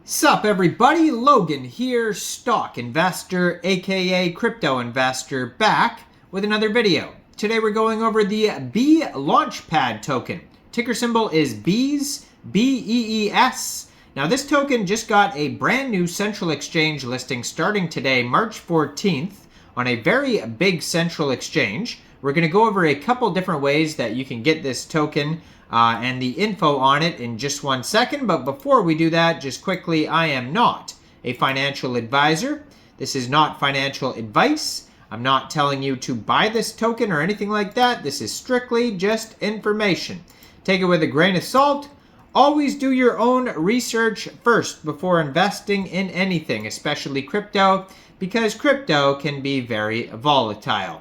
Sup everybody, Logan here, stock investor aka crypto investor, back with another video. Today we're going over the B Launchpad token. Ticker symbol is BEES, B-E-E-S. Now this token just got a brand new central exchange listing starting today, March 14th, on a very big central exchange. We're going to go over a couple different ways that you can get this token and the info on it in just 1 second. But before we do that, just quickly, I am not a financial advisor. This is not financial advice. I'm not telling you to buy this token or anything like that. This is strictly just information. Take it with a grain of salt. Always do your own research first before investing in anything, especially crypto, because crypto can be very volatile.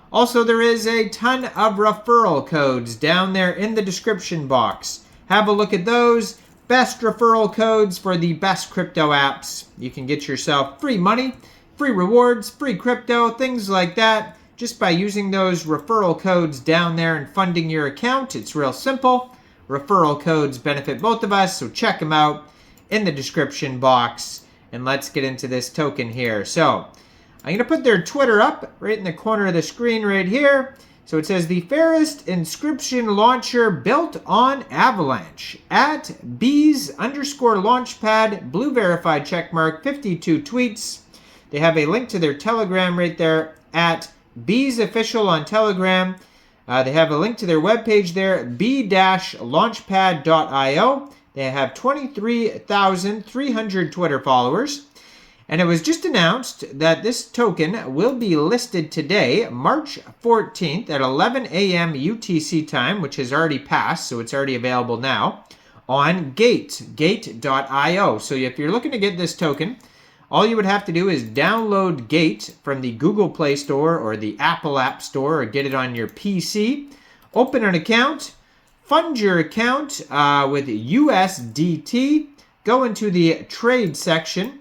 Also, there is a ton of referral codes down there in the description box. Have a look at those. Best referral codes for the best crypto apps. You can get yourself free money, free rewards, free crypto, things like that, just by using those referral codes down there and funding your account. It's real simple. Referral codes benefit both of us, so check them out in the description box. And let's get into this token here. So I'm going to put their Twitter up right in the corner of the screen right here. So it says, the fairest inscription launcher built on Avalanche. At BEES_Launchpad, blue verified checkmark, 52 tweets. They have a link to their Telegram right there at BEES Official on Telegram. They have a link to their webpage there, b-launchpad.io. They have 23,300 Twitter followers. And it was just announced that this token will be listed today, March 14th at 11 a.m. UTC time, which has already passed, so it's already available now, on gate.io. So if you're looking to get this token, all you would have to do is download Gate from the Google Play Store or the Apple App Store, or get it on your PC, open an account, fund your account with USDT, go into the trade section,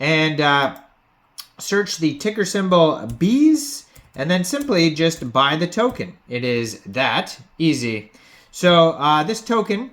and search the ticker symbol BEES, and then simply just buy the token. It is that easy. So this token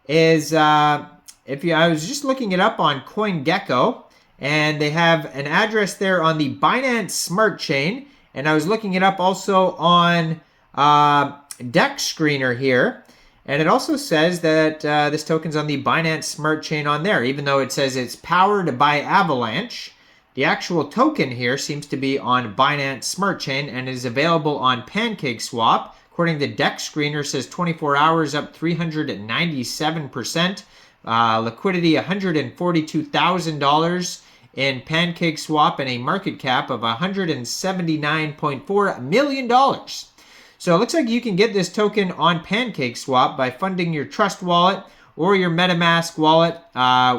is, I was just looking it up on CoinGecko, and they have an address there on the Binance Smart Chain, and I was looking it up also on Dex Screener here. And it also says that this token's on the Binance Smart Chain on there, even though it says it's powered by Avalanche. The actual token here seems to be on Binance Smart Chain and is available on PancakeSwap. According to Dex Screener, says 24 hours up 397%. Liquidity $142,000 in PancakeSwap and a market cap of $179.4 million. So it looks like you can get this token on PancakeSwap by funding your Trust wallet or your MetaMask wallet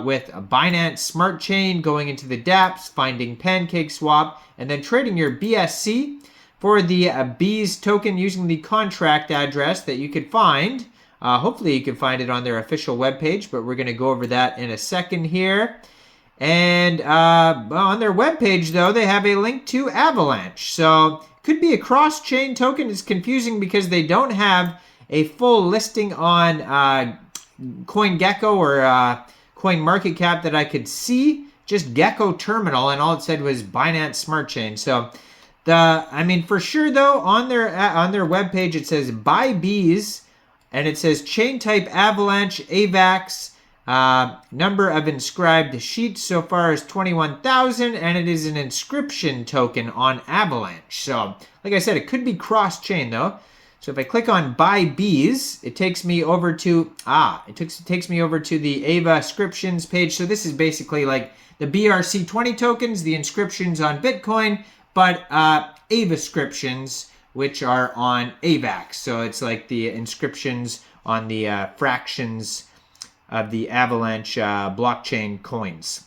with a Binance Smart Chain, going into the dApps, finding PancakeSwap, and then trading your BSC for the BEES token using the contract address that you could find. Hopefully you can find it on their official webpage, but we're going to go over that in a second here. And on their webpage, though, they have a link to Avalanche. So could be a cross-chain token. It's confusing because they don't have a full listing on CoinGecko or CoinMarketCap that I could see. Just Gecko Terminal, and all it said was Binance Smart Chain. So for sure though, on their webpage it says buy BEES, and it says chain type Avalanche, Avax. Number of inscribed sheets so far is 21,000, and it is an inscription token on Avalanche. So, like I said, it could be cross-chain though. So if I click on Buy BEES, it takes me over to it takes me over to the Avascriptions page. So this is basically like the BRC20 tokens, the inscriptions on Bitcoin, but Avascriptions, which are on Avax. So it's like the inscriptions on the fractions of the Avalanche blockchain coins.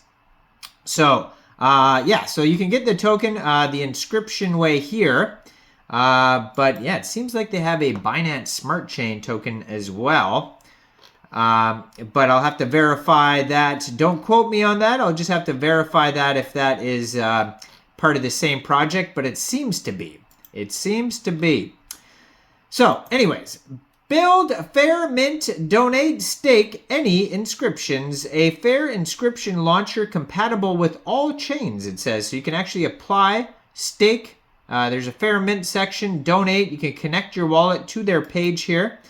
So so you can get the token the inscription way here, but yeah, it seems like they have a Binance Smart Chain token as well, but I'll have to verify that. Don't quote me on that. I'll just have to verify that if that is part of the same project, but it seems to be. So anyways, Build, fair, mint, donate, stake any inscriptions. A fair inscription launcher compatible with all chains, it says. So you can actually apply, stake. There's a fair mint section, donate. You can connect your wallet to their page here.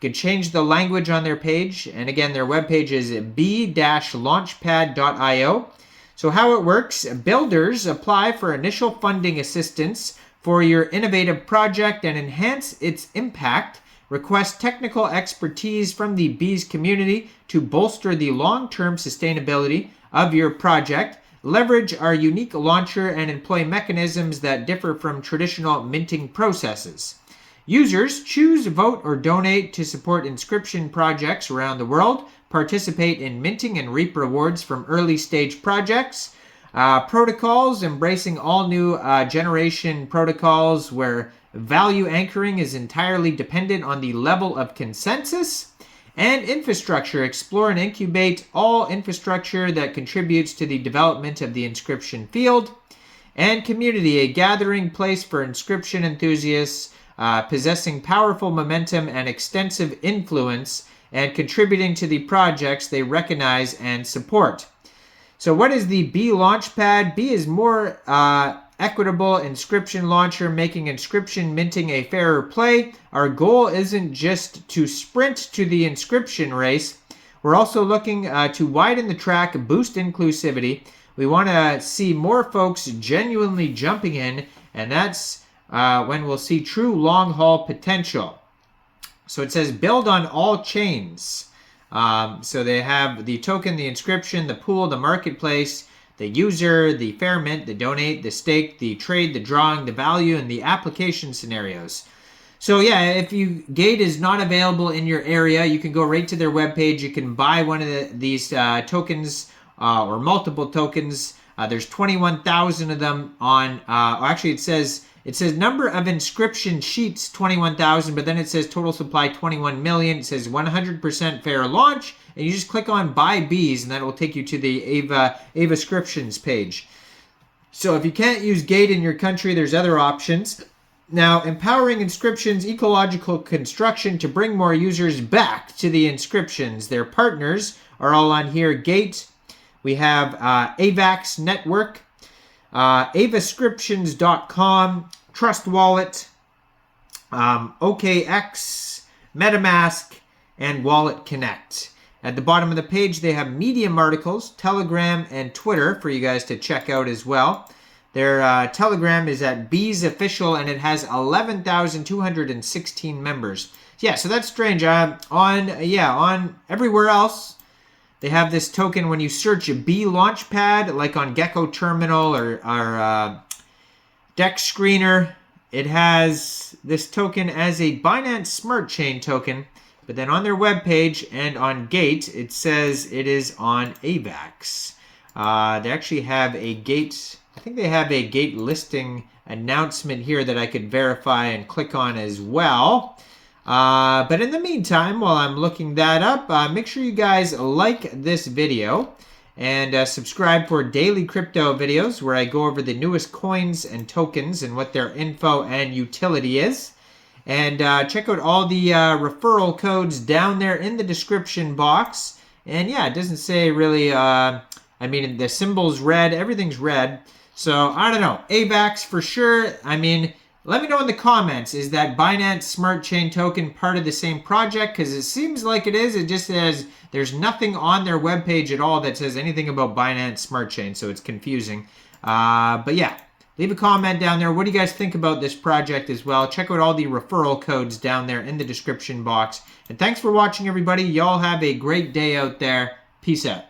You can change the language on their page. And again, their webpage is b-launchpad.io. So how it works, builders apply for initial funding assistance for your innovative project and enhance its impact. Request technical expertise from the bees community to bolster the long-term sustainability of your project. Leverage our unique launcher and employ mechanisms that differ from traditional minting processes. Users choose, vote, or donate to support inscription projects around the world. Participate in minting and reap rewards from early-stage projects. Protocols, embracing all new generation protocols where value anchoring is entirely dependent on the level of consensus. And infrastructure, explore and incubate all infrastructure that contributes to the development of the inscription field. And community, a gathering place for inscription enthusiasts possessing powerful momentum and extensive influence and contributing to the projects they recognize and support. So what is the B Launchpad? B is more equitable inscription launcher, making inscription minting a fairer play. Our goal isn't just to sprint to the inscription race. We're also looking to widen the track, boost inclusivity. We want to see more folks genuinely jumping in, and that's when we'll see true long-haul potential. So it says build on all chains. So they have the token, the inscription, the pool, the marketplace, the user, the fair mint, the donate, the stake, the trade, the drawing, the value, and the application scenarios. So yeah, if Gate is not available in your area, you can go right to their webpage. You can buy one of these tokens or multiple tokens. There's 21,000 of them on, actually it says number of inscription sheets 21,000, but then it says total supply 21 million. It says 100% fair launch, and you just click on buy bees, and that will take you to the Avascriptions page. So if you can't use Gate in your country, there's other options. Now, empowering inscriptions, ecological construction to bring more users back to the inscriptions. Their partners are all on here. Gate, we have Avax Network, Avascriptions.com, Trust Wallet, OKX, MetaMask, and Wallet Connect. At the bottom of the page, they have Medium articles, Telegram, and Twitter for you guys to check out as well. Their Telegram is at Bees Official, and it has 11,216 members. Yeah, so that's strange. On everywhere else, they have this token when you search a B Launchpad, like on Gecko Terminal or Dex Screener. It has this token as a Binance Smart Chain token, but then on their webpage and on Gate, it says it is on Avax. They actually have a Gate, I think they have a Gate listing announcement here that I could verify and click on as well. But in the meantime, while I'm looking that up, make sure you guys like this video and subscribe for daily crypto videos where I go over the newest coins and tokens and what their info and utility is. And check out all the referral codes down there in the description box. And yeah, it doesn't say really, the symbol's red, everything's red. So I don't know, Avax for sure. Let me know in the comments, is that Binance Smart Chain token part of the same project? Because it seems like it is. It just says there's nothing on their webpage at all that says anything about Binance Smart Chain, so it's confusing. But yeah, leave a comment down there. What do you guys think about this project as well? Check out all the referral codes down there in the description box. And thanks for watching, everybody. Y'all have a great day out there. Peace out.